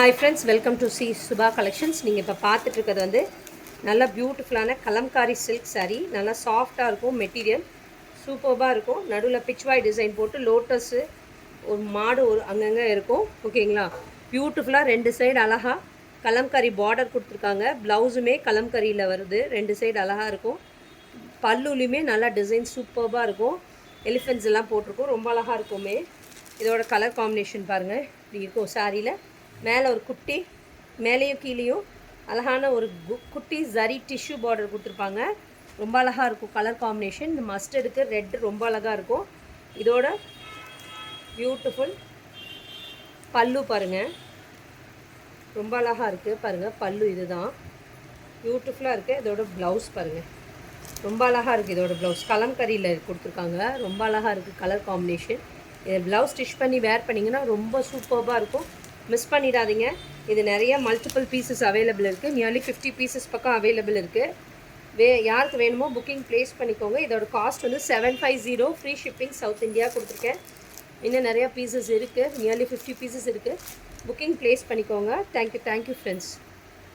Hi friends, welcome to C Subha collections. நீங்கள் இப்போ பார்த்துட்ருக்கிறது வந்து நல்லா பியூட்டிஃபுல்லான கலம்காரி சில்க் சாரீ. நல்லா சாஃப்டாக இருக்கும், மெட்டீரியல் சூப்பர்பாக இருக்கும். நடுவில் பிச்வாய் டிசைன் போட்டு லோட்டஸு ஒரு மாடு ஒரு அங்கங்கே இருக்கும். ஓகேங்களா? பியூட்டிஃபுல்லாக ரெண்டு சைடு அழகாக கலம்காரி பார்டர் கொடுத்துருக்காங்க. ப்ளவுஸுமே கலம்காரியில் வருது. ரெண்டு சைடு அழகாக இருக்கும். பல்லுலையுமே நல்லா டிசைன் சூப்பர்பாக இருக்கும். எலிஃபென்ட்ஸ் எல்லாம் போட்டிருக்கும். ரொம்ப அழகாக இருக்குமே. இதோட கலர் காம்பினேஷன் பாருங்கள், இப்படி இருக்கும் சாரியில். மேலே ஒரு குட்டி, மேலேயும் கீழேயும் அழகான ஒரு குட்டி ஜரி டிஷ்யூ பார்டர் கொடுத்துருப்பாங்க. ரொம்ப அழகாக இருக்கும் கலர் காம்பினேஷன். இந்த மஸ்டர்டுக்கு ரெட் ரொம்ப அழகாக இருக்கும். இதோட பியூட்டிஃபுல் பல்லு பாருங்கள், ரொம்ப அழகாக இருக்குது பாருங்கள். பல்லு இதுதான், பியூட்டிஃபுல்லாக இருக்குது. இதோட ப்ளவுஸ் பாருங்கள், ரொம்ப அழகாக இருக்குது. இதோட ப்ளவுஸ் கலம்கரியில் கொடுத்துருக்காங்க. ரொம்ப அழகாக இருக்குது கலர் காம்பினேஷன். இதை ப்ளவுஸ் ஸ்டிச் பண்ணி வேர் பண்ணிங்கன்னா ரொம்ப சூப்பர்பாக இருக்கும். மிஸ் பண்ணிடாதீங்க. இது நிறைய மல்டிபிள் பீசஸ் அவைலபிள் இருக்குது. நியர்லி 50 பீசஸ் பக்கம் அவைலபிள் இருக்குது. யாருக்கு வேணுமோ புக்கிங் ப்ளேஸ் பண்ணிக்கோங்க. இதோட காஸ்ட் வந்து 750. ஃப்ரீ ஷிப்பிங் சவுத் இந்தியா கொடுத்துருக்கேன். இன்னும் நிறையா பீசஸ் இருக்குது, நியர்லி 50 பீசஸ் இருக்குது. புக்கிங் ப்ளேஸ் பண்ணிக்கோங்க. Thank you friends.